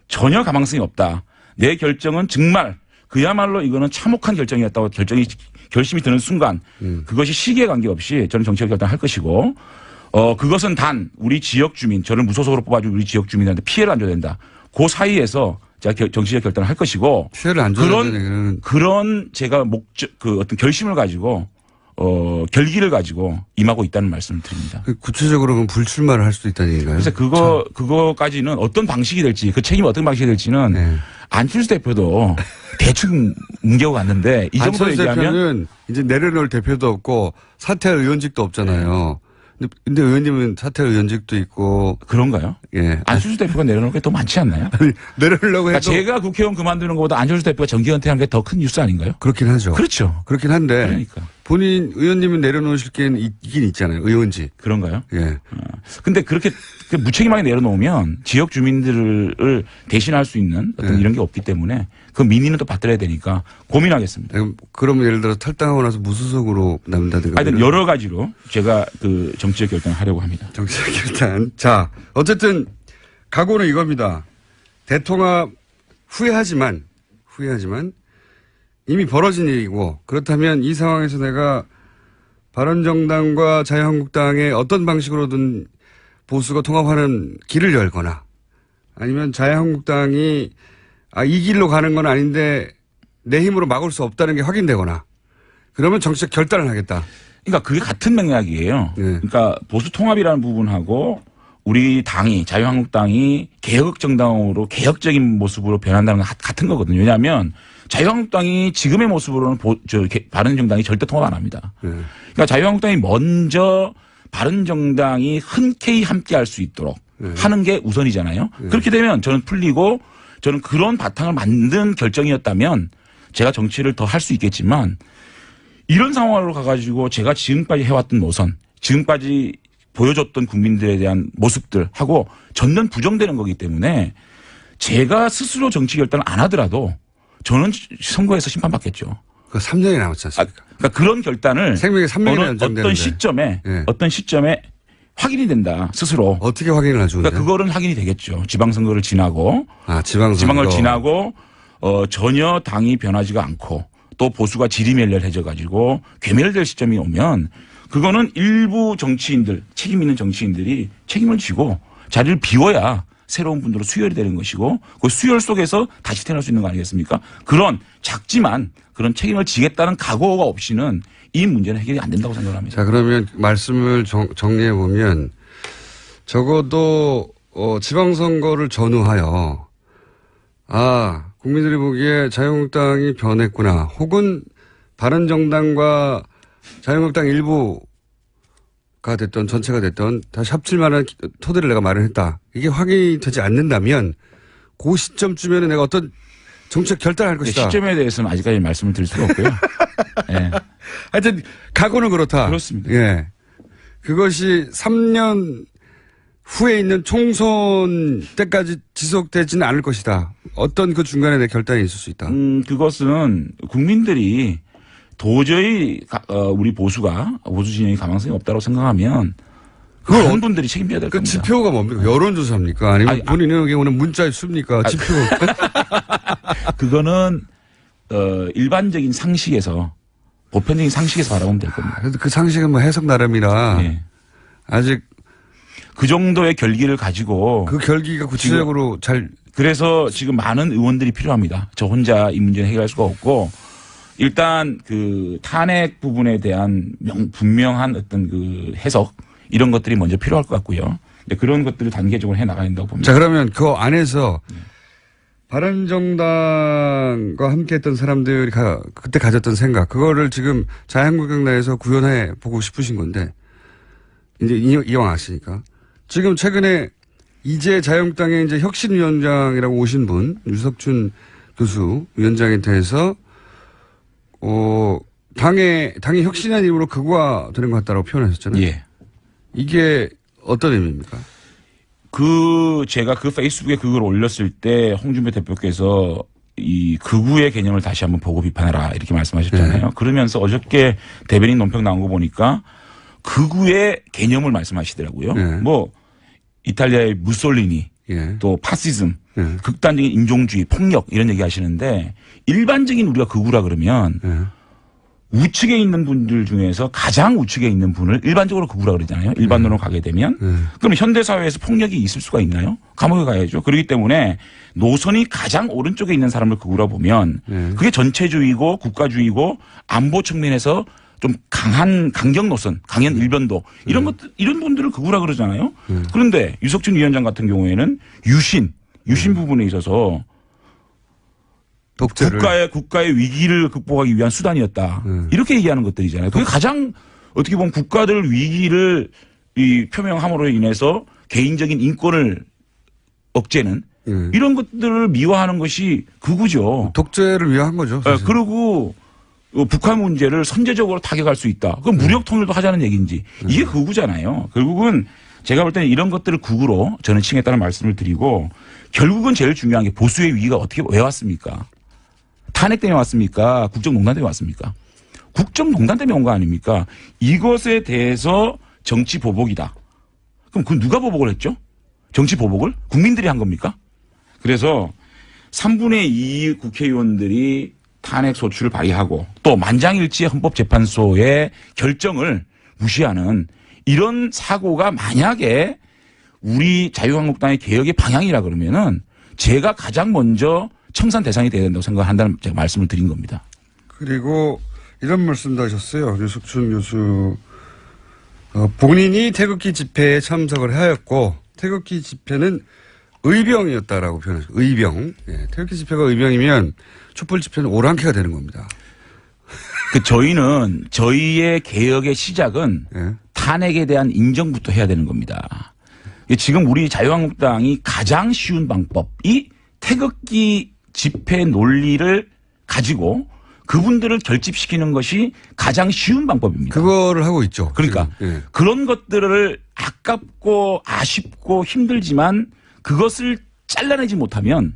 전혀 가망성이 없다. 내 결정은 정말 그야말로 이거는 참혹한 결정이었다고 결심이 드는 순간 그것이 시기에 관계없이 저는 정치적 결단을 할 것이고 그것은 단 우리 지역 주민 저를 무소속으로 뽑아준 우리 지역 주민한테 피해를 안 줘야 된다. 그 사이에서 제가 정치적 결단을 할 것이고 피해를 안 줘야 되는 그런 제가 어떤 결심을 가지고 결기를 가지고 임하고 있다는 말씀을 드립니다. 구체적으로 그럼 불출마를 할 수도 있다는 얘기인가요? 그래서 그거까지는 어떤 방식이 될지 그 책임이 어떤 방식이 될지는 네. 안철수 대표도 대충 뭉개고 갔는데 이 정도 안철수 얘기하면 대표는 이제 내려놓을 대표도 없고 사퇴할 의원직도 없잖아요. 근데 의원님은 사퇴 의원직도 있고. 그런가요? 예. 안철수 대표가 내려놓은 게 더 많지 않나요? 내려놓으려고 해도. 그러니까 제가 국회의원 그만두는 것보다 안철수 대표가 정기 은퇴하는 게 더 큰 뉴스 아닌가요? 그렇긴 하죠. 그렇죠. 그렇긴 한데. 그러니까. 본인 의원님은 내려놓으실 게 있긴 있잖아요. 의원직. 그런가요? 예. 근데 그렇게 무책임하게 내려놓으면 지역 주민들을 대신할 수 있는 어떤 네. 이런 게 없기 때문에 그 민의는 또 받들어야 되니까 고민하겠습니다. 그럼 예를 들어 탈당하고 나서 무소속으로 남는다든가. 하여튼 여러 가지로 제가 그 정치적 결단을 하려고 합니다. 정치적 결단. 자, 어쨌든 각오는 이겁니다. 대통합 후회하지만 이미 벌어진 일이고 그렇다면 이 상황에서 내가 바른정당과 자유한국당의 어떤 방식으로든 보수가 통합하는 길을 열거나 아니면 자유한국당이 이 길로 가는 건 아닌데 내 힘으로 막을 수 없다는 게 확인되거나 그러면 정치적 결단을 하겠다. 그러니까 그게 같은 맥락이에요. 네. 그러니까 보수 통합이라는 부분하고 우리 당이 자유한국당이 개혁정당으로 개혁적인 모습으로 변한다는 건 같은 거거든요. 왜냐하면 자유한국당이 지금의 모습으로는 바른정당이 절대 통합 안 합니다. 네. 그러니까 자유한국당이 먼저 바른정당이 흔쾌히 함께할 수 있도록 하는 게 우선이잖아요. 그렇게 되면 저는 풀리고 저는 그런 바탕을 만든 결정이었다면 제가 정치를 더 할 수 있겠지만 이런 상황으로 가가지고 제가 지금까지 해왔던 노선, 지금까지 보여줬던 국민들에 대한 모습들하고 전면 부정되는 거기 때문에 제가 스스로 정치 결단을 안 하더라도 저는 선거에서 심판받겠죠. 그 3년이 남았지 않습니까? 그러니까 그런 결단을 생명이 3년이나 연장되는데. 어떤 시점에 확인이 된다 스스로. 어떻게 확인을 하죠? 그러니까 그거는 확인이 되겠죠. 지방선거를 지나고 지방을 지나고 전혀 당이 변하지가 않고 또 보수가 지리멸렬해져 가지고 괴멸될 시점이 오면 그거는 일부 정치인들 책임 있는 정치인들이 책임을 지고 자리를 비워야 새로운 분들로 수혈이 되는 것이고 그 수혈 속에서 다시 태어날 수 있는 거 아니겠습니까? 그런 작지만 그런 책임을 지겠다는 각오가 없이는 이 문제는 해결이 안 된다고 생각합니다. 자, 그러면 말씀을 정리해 보면 적어도 지방선거를 전후하여 국민들이 보기에 자유한국당이 변했구나 혹은 바른정당과 자유한국당 일부가 됐던 전체가 됐던 다시 합칠 만한 토대를 내가 마련했다. 이게 확인이 되지 않는다면 그 시점쯤에는 내가 어떤 정책 결단을 할 것이다. 시점에 대해서는 아직까지 말씀을 드릴 수가 없고요. 네. 하여튼 각오는 그렇다. 그렇습니다. 예. 그것이 3년 후에 있는 총선 때까지 지속되지는 않을 것이다. 어떤 그 중간에 내 결단이 있을 수 있다. 그것은 국민들이 도저히 우리 보수 진영이 가망성이 없다고 생각하면 그런 분들이 책임져야 될 그 겁니다. 지표가 뭡니까? 여론조사입니까? 아니면 본인의 경우는 문자에 씁니까? 지표. 그거는 일반적인 상식에서 보편적인 상식에서 바라보면 될 겁니다. 그래도 그 상식은 뭐 해석 나름이라 네. 아직 그 정도의 결기를 가지고 그 결기가 구체적으로 그래서 지금 많은 의원들이 필요합니다. 저 혼자 이 문제는 해결할 수가 없고 일단 그 탄핵 부분에 대한 분명한 어떤 그 해석 이런 것들이 먼저 필요할 것 같고요. 그런 것들을 단계적으로 해 나가야 된다고 봅니다. 자, 그러면 그 안에서 바른정당과 함께했던 사람들이 그때 가졌던 생각, 그거를 지금 자유한국당 내에서 구현해 보고 싶으신 건데, 이제 이왕 아시니까. 지금 최근에 이제 자유한국당의 이제 혁신위원장이라고 오신 분, 유석춘 교수 위원장에 대해서, 당이 혁신한 이후로 극화되는 것 같다라고 표현하셨잖아요. 예. 이게 어떤 의미입니까? 제가 그 페이스북에 그걸 올렸을 때 홍준표 대표께서 이 극우의 개념을 다시 한번 보고 비판해라 이렇게 말씀하셨잖아요. 네. 그러면서 어저께 대변인 논평 나온 거 보니까 극우의 개념을 말씀하시더라고요. 네. 뭐 이탈리아의 무솔리니 예. 또 파시즘, 네. 극단적인 인종주의, 폭력 이런 얘기 하시는데 일반적인 우리가 극우라 그러면 네. 우측에 있는 분들 중에서 가장 우측에 있는 분을 일반적으로 극우라 그러잖아요. 일반론으로 가게 되면. 그럼 현대사회에서 폭력이 있을 수가 있나요? 감옥에 가야죠. 그렇기 때문에 노선이 가장 오른쪽에 있는 사람을 극우라 보면 그게 전체주의고 국가주의고 안보 측면에서 좀 강한 강경 노선, 강연 일변도 이런 것들, 이런 분들을 극우라 그러잖아요. 그런데 유석춘 위원장 같은 경우에는 유신 부분에 있어서 독재를. 국가의 위기를 극복하기 위한 수단이었다. 이렇게 얘기하는 것들이잖아요. 그게 가장 어떻게 보면 국가들 위기를 이 표명함으로 인해서 개인적인 인권을 억제는 이런 것들을 미화하는 것이 극우죠. 독재를 위한 거죠. 사실. 그리고 북한 문제를 선제적으로 타격할 수 있다. 그럼 무력 통일도 하자는 얘기인지 이게 극우잖아요. 결국은 제가 볼 때는 이런 것들을 극우로 저는 칭했다는 말씀을 드리고 결국은 제일 중요한 게 보수의 위기가 어떻게 왜 왔습니까? 탄핵 때문에 왔습니까? 국정농단 때문에 왔습니까? 국정농단 때문에 온 거 아닙니까? 이것에 대해서 정치 보복이다. 그럼 그 누가 보복을 했죠? 정치 보복을? 국민들이 한 겁니까? 그래서 3분의 2 국회의원들이 탄핵 소추를 발의하고 또 만장일치의 헌법재판소의 결정을 무시하는 이런 사고가 만약에 우리 자유한국당의 개혁의 방향이라 그러면은 제가 가장 먼저 청산 대상이 돼야 된다고 생각한다는 제가 말씀을 드린 겁니다. 그리고 이런 말씀도 하셨어요. 류석춘 교수. 본인이 태극기 집회에 참석을 하였고 태극기 집회는 의병이었다라고 표현하셨어요. 의병. 예, 태극기 집회가 의병이면 촛불 집회는 오랑캐가 되는 겁니다. 저희는 저희의 개혁의 시작은 예. 탄핵에 대한 인정부터 해야 되는 겁니다. 지금 우리 자유한국당이 가장 쉬운 방법이 태극기 집회 논리를 가지고 그분들을 결집시키는 것이 가장 쉬운 방법입니다. 그거를 하고 있죠. 그러니까 예. 그런 것들을 아깝고 아쉽고 힘들지만 그것을 잘라내지 못하면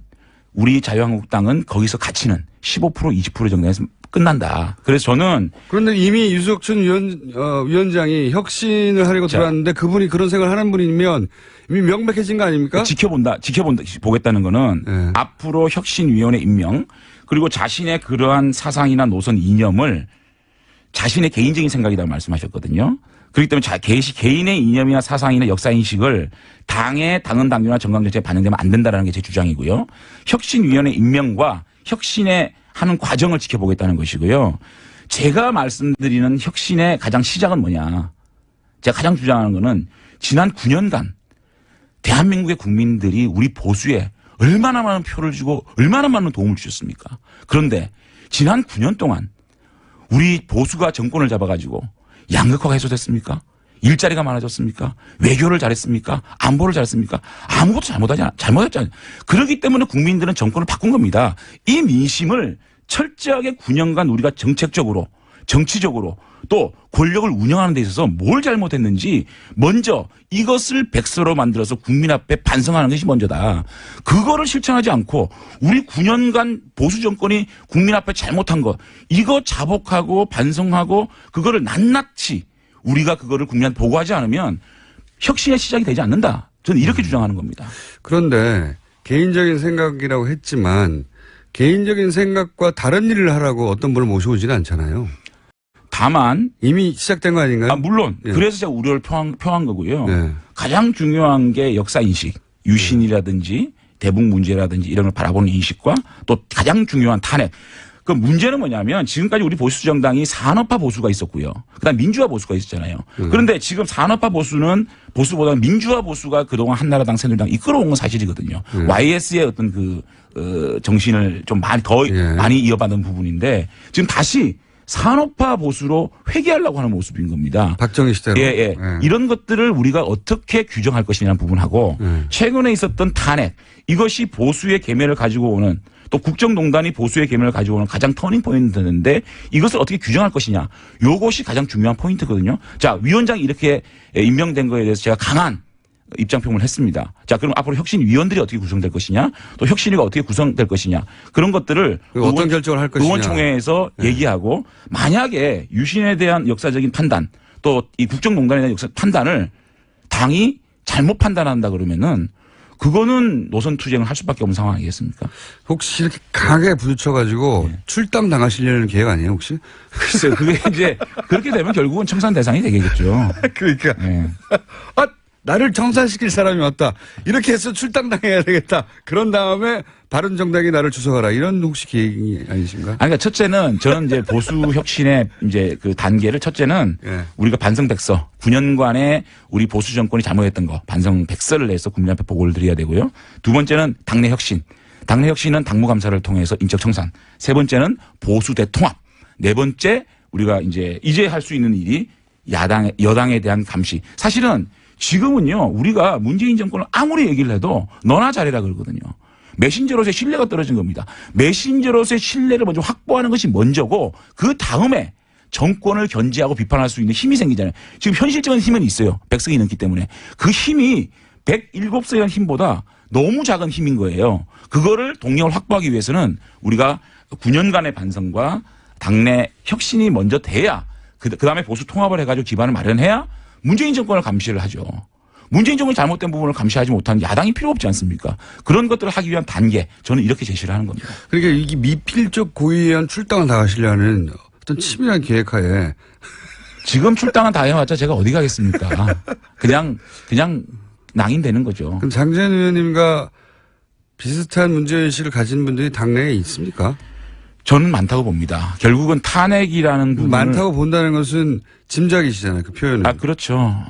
우리 자유한국당은 거기서 가치는 15% 20% 정도에서 끝난다. 그래서 저는 그런데 이미 유석춘 위원장이 혁신을 하려고 들어왔는데 그분이 그런 생각을 하는 분이면 이미 명백해진 거 아닙니까? 보겠다는 거는 네. 앞으로 혁신위원회 임명 그리고 자신의 그러한 사상이나 노선 이념을 자신의 개인적인 생각이라고 말씀하셨거든요. 그렇기 때문에 개인의 이념이나 사상이나 역사인식을 당의 당헌당규나 정강정책에 반영되면 안 된다는 게 제 주장이고요. 혁신위원회 임명과 혁신의 하는 과정을 지켜보겠다는 것이고요. 제가 말씀드리는 혁신의 가장 시작은 뭐냐. 제가 가장 주장하는 거는 지난 9년간 대한민국의 국민들이 우리 보수에 얼마나 많은 표를 주고 얼마나 많은 도움을 주셨습니까? 그런데 지난 9년 동안 우리 보수가 정권을 잡아가지고 양극화가 해소됐습니까? 일자리가 많아졌습니까? 외교를 잘했습니까? 안보를 잘했습니까? 아무것도 잘못했잖아요. 그렇기 때문에 국민들은 정권을 바꾼 겁니다. 이 민심을 철저하게 9년간 우리가 정책적으로 정치적으로 또 권력을 운영하는 데 있어서 뭘 잘못했는지 먼저 이것을 백서로 만들어서 국민 앞에 반성하는 것이 먼저다. 그거를 실천하지 않고 우리 9년간 보수 정권이 국민 앞에 잘못한 것 이거 자복하고 반성하고 그거를 낱낱이 우리가 그거를 국민한테 보고하지 않으면 혁신의 시작이 되지 않는다. 저는 이렇게 주장하는 겁니다. 그런데 개인적인 생각이라고 했지만 개인적인 생각과 다른 일을 하라고 어떤 분을 모셔오지는 않잖아요. 다만 이미 시작된 거 아닌가요? 물론 예. 그래서 제가 우려를 표한 거고요. 예. 가장 중요한 게 역사인식, 유신이라든지 대북 문제라든지 이런 걸 바라보는 인식과 또 가장 중요한 탄핵. 그 문제는 뭐냐면 지금까지 우리 보수정당이 산업화 보수가 있었고요. 그다음 민주화 보수가 있었잖아요. 그런데 지금 산업화 보수는 보수보다는 민주화 보수가 그동안 한나라당, 새누리당 이끌어온 건 사실이거든요. YS의 어떤 정신을 좀 많이 이어받은 부분인데 지금 다시 산업화 보수로 회귀하려고 하는 모습인 겁니다. 박정희 시대로. 예. 이런 것들을 우리가 어떻게 규정할 것이냐는 부분하고 최근에 있었던 탄핵 이것이 보수의 계매를 가지고 오는 또 국정농단이 보수의 계매를 가지고 오는 가장 터닝 포인트인데 이것을 어떻게 규정할 것이냐. 이것이 가장 중요한 포인트거든요. 자, 위원장이 이렇게 임명된 거에 대해서 제가 강한 입장 표명을 했습니다. 자, 그럼 앞으로 혁신위원들이 어떻게 구성될 것이냐, 또 혁신위가 어떻게 구성될 것이냐, 그런 것들을 어떤 결정을 할 것이냐. 의원총회에서 얘기하고 만약에 유신에 대한 역사적인 판단, 또 이 국정농단에 대한 판단을 당이 잘못 판단한다 그러면은 그거는 노선 투쟁을 할 수밖에 없는 상황 아니겠습니까? 혹시 이렇게 강하게 부딪혀가지고 출당 당하시려는 계획 아니에요, 혹시? 글쎄요, 그게 이제 그렇게 되면 결국은 청산 대상이 되겠죠. 그러니까. 네. 나를 청산시킬 사람이 왔다. 이렇게 해서 출당당해야 되겠다. 그런 다음에 바른정당이 나를 주석하라. 이런 혹시 계획이 아니신가? 그러니까 첫째는 저는 이제 보수 혁신의 이제 그 단계를 첫째는 우리가 반성 백서 9년간의 우리 보수 정권이 잘못했던 거 반성 백서를 내서 국민 앞에 보고를 드려야 되고요. 두 번째는 당내 혁신. 당내 혁신은 당무감사를 통해서 인적 청산. 세 번째는 보수 대통합. 네 번째 우리가 이제 할 수 있는 일이 여당에 대한 감시. 사실은 지금은요, 우리가 문재인 정권을 아무리 얘기를 해도 너나 잘해라 그러거든요. 메신저로서의 신뢰가 떨어진 겁니다. 메신저로서의 신뢰를 먼저 확보하는 것이 먼저고 그 다음에 정권을 견제하고 비판할 수 있는 힘이 생기잖아요. 지금 현실적인 힘은 있어요. 100석이 넘기 때문에. 그 힘이 107석의 힘보다 너무 작은 힘인 거예요. 그거를 동력을 확보하기 위해서는 우리가 9년간의 반성과 당내 혁신이 먼저 돼야 그다음에 보수 통합을 해가지고 기반을 마련해야 문재인 정권을 감시를 하죠. 문재인 정권이 잘못된 부분을 감시하지 못하는 야당이 필요 없지 않습니까? 그런 것들을 하기 위한 단계 저는 이렇게 제시를 하는 겁니다. 그러니까 이게 미필적 고의한 출당을 다 하시려는 어떤 치밀한 계획하에 지금 출당은 다 해왔자 제가 어디 가겠습니까? 그냥 낭인되는 거죠. 그럼 장재현 의원님과 비슷한 문제의식을 가진 분들이 당내에 있습니까? 저는 많다고 봅니다. 결국은 탄핵이라는 부분을. 많다고 본다는 것은 짐작이시잖아요. 그 표현은. 아, 그렇죠.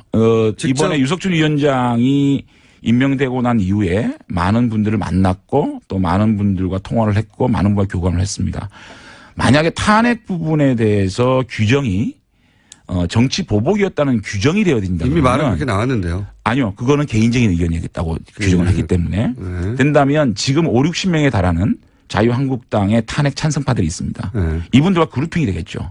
직접- 이번에 유석준 위원장이 임명되고 난 이후에 많은 분들을 만났고 또 많은 분들과 통화를 했고 많은 분과 교감을 했습니다. 만약에 탄핵 부분에 대해서 규정이 정치 보복이었다는 규정이 되어진다면 이미 말은 그렇게 나왔는데요. 아니요. 그거는 개인적인 의견이겠다고 규정을 했기 때문에 네. 된다면 지금 5, 60명에 달하는 자유한국당의 탄핵 찬성파들이 있습니다. 네. 이분들과 그룹핑이 되겠죠.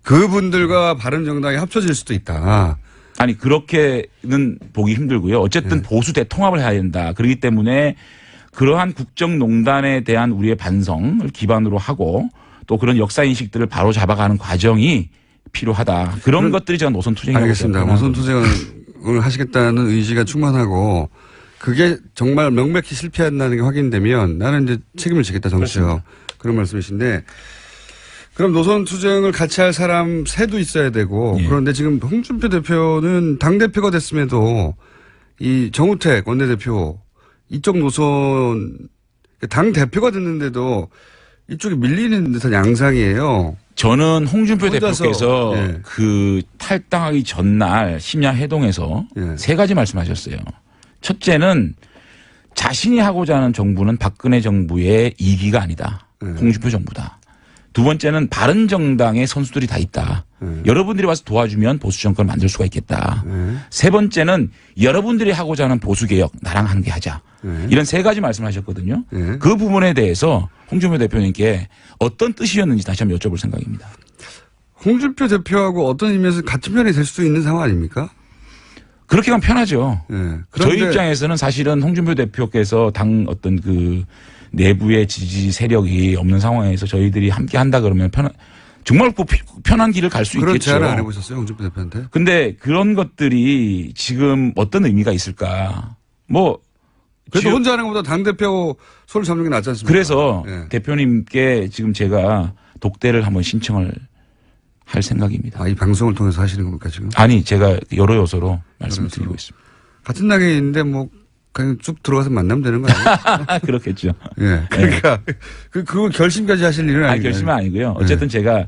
그분들과 바른정당이 합쳐질 수도 있다. 아니 그렇게는 보기 힘들고요. 어쨌든 보수 대통합을 해야 된다. 그렇기 때문에 그러한 국정농단에 대한 우리의 반성을 기반으로 하고 또 그런 역사인식들을 바로 잡아가는 과정이 필요하다. 그런 것들이 제가 노선투쟁이라고 알겠습니다. 생각합니다. 노선투쟁을 하시겠다는 의지가 충만하고 그게 정말 명백히 실패한다는 게 확인되면 나는 이제 책임을 지겠다 정치적 그렇습니다. 그런 말씀이신데 그럼 노선투쟁을 같이 할 사람 새도 있어야 되고 예. 그런데 지금 홍준표 대표는 당대표가 됐음에도 이 정우택 원내대표 이쪽 노선 당대표가 됐는데도 이쪽이 밀리는 듯한 양상이에요. 저는 홍준표 혼자서, 대표께서 예. 그 탈당하기 전날 심야 회동에서 예. 3가지 말씀하셨어요. 첫째는 자신이 하고자 하는 정부는 박근혜 정부의 2기가 아니다. 홍준표 정부다. 두 번째는 바른정당의 선수들이 다 있다. 여러분들이 와서 도와주면 보수 정권을 만들 수가 있겠다. 세 번째는 여러분들이 하고자 하는 보수개혁 나랑 함께 하자. 이런 3가지 말씀하셨거든요. 그 부분에 대해서 홍준표 대표님께 어떤 뜻이었는지 다시 한번 여쭤볼 생각입니다. 홍준표 대표하고 어떤 의미에서 같은 편이 될 수도 있는 상황 아닙니까? 그렇게 가면 편하죠. 예. 저희 입장에서는 사실은 홍준표 대표께서 당 어떤 그 내부의 지지 세력이 없는 상황에서 저희들이 함께 한다 그러면 정말 편한 길을 갈 수 그런 있겠죠. 제안을 안 해보셨어요, 홍준표 대표한테? 근데 그런 것들이 지금 어떤 의미가 있을까? 뭐 그래도 혼자 하는 것보다 당대표 손을 잡는 게 낫지 않습니까? 그래서 예. 대표님께 지금 제가 독대를 한번 신청을 할 생각입니다. 아, 이 방송을 통해서 하시는 겁니까, 지금? 아니 제가 여러 요소로 말씀을 드리고 있습니다. 같은 낙에 있는데 뭐, 그냥 쭉 들어가서 만나면 되는 거 아니에요? 그렇겠죠. 예. 그러니까, 그걸 결심까지 하실 일은 아니, 아니에요. 결심은 아니고요. 어쨌든 제가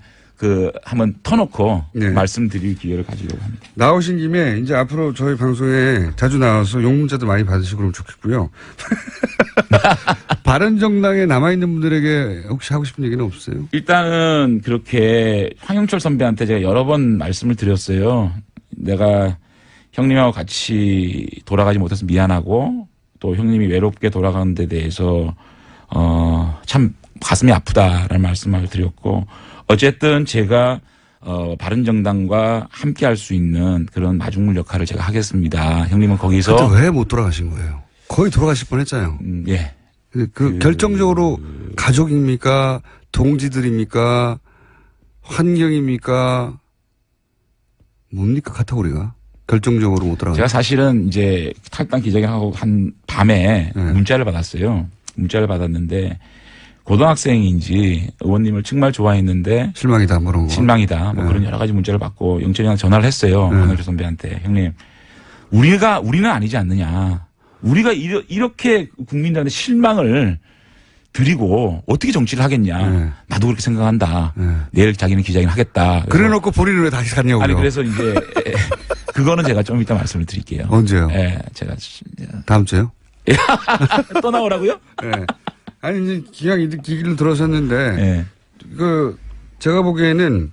한번 터놓고 말씀드릴 기회를 가지려고 합니다. 나오신 김에 이제 앞으로 저희 방송에 자주 나와서 욕 문자도 많이 받으시고 그러면 좋겠고요. 바른정당에 남아있는 분들에게 혹시 하고 싶은 얘기는 없어요? 일단은 그렇게 황영철 선배한테 제가 여러 번 말씀을 드렸어요. 내가 형님하고 같이 돌아가지 못해서 미안하고 또 형님이 외롭게 돌아가는 데 대해서 참 가슴이 아프다라는 말씀을 드렸고 어쨌든 제가 바른정당과 함께 할 수 있는 그런 마중물 역할을 제가 하겠습니다. 형님은 거기서 그때 왜 못 돌아가신 거예요? 거의 돌아가실 뻔했잖아요. 예. 결정적으로 가족입니까? 동지들입니까? 환경입니까? 뭡니까 카테고리가? 결정적으로 못 돌아가. 제가 사실은 이제 탈당 기자회견하고 한 밤에 문자를 받았어요. 문자를 받았는데 고등학생인지 의원님을 정말 좋아했는데 실망이다 뭐 그런 거. 실망이다 뭐 그런 여러 가지 문자를 받고 영철이랑 전화를 했어요. 황영철 선배한테 형님 우리는 아니지 않느냐. 우리가 이렇게 국민들한테 실망을 드리고 어떻게 정치를 하겠냐. 나도 그렇게 생각한다. 내일 자기는 기자회견 하겠다. 그래놓고 본인은 왜 다시 갔냐고요. 아니 그래서 이제 그거는 제가 좀 이따 말씀을 드릴게요. 언제요? 예, 제가 다음 주요? 또 나오라고요? 네. 아니 이제 기왕 기기를 들어섰는데 예. 제가 보기에는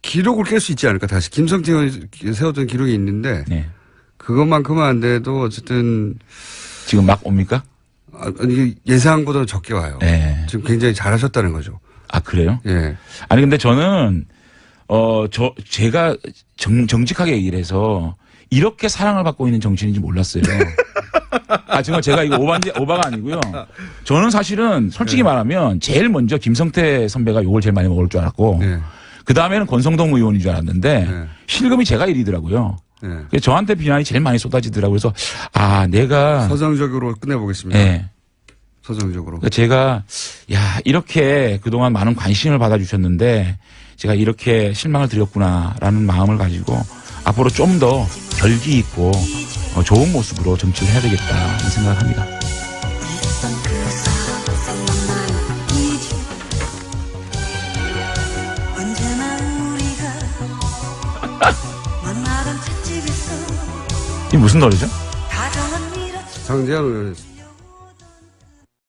기록을 깰 수 있지 않을까. 다시 김성태 의원이 세웠던 기록이 있는데 네. 그것만큼은 안 돼도 어쨌든 지금 막 옵니까? 아니, 예상보다는 적게 와요. 네. 지금 굉장히 잘하셨다는 거죠. 아, 그래요? 예. 아니, 근데 저는, 제가 정직하게 얘기를 해서 이렇게 사랑을 받고 있는 정치인인지 몰랐어요. 아, 정말 제가 이거 오바가 아니고요. 저는 사실은 솔직히 말하면 제일 먼저 김성태 선배가 욕을 제일 많이 먹을 줄 알았고, 예. 그 다음에는 권성동 의원인 줄 알았는데, 네. 실검이 제가 1위더라고요. 예. 그래서 저한테 비난이 제일 많이 쏟아지더라고요. 그래서, 내가. 서정적으로 끝내보겠습니다. 예. 서정적으로. 그러니까 제가 이렇게 그동안 많은 관심을 받아주셨는데 제가 이렇게 실망을 드렸구나라는 마음을 가지고 앞으로 좀 더 결기 있고 좋은 모습으로 정치를 해야 되겠다는 생각을 합니다. 이 무슨 노래죠? 장재현 의원이었습니다.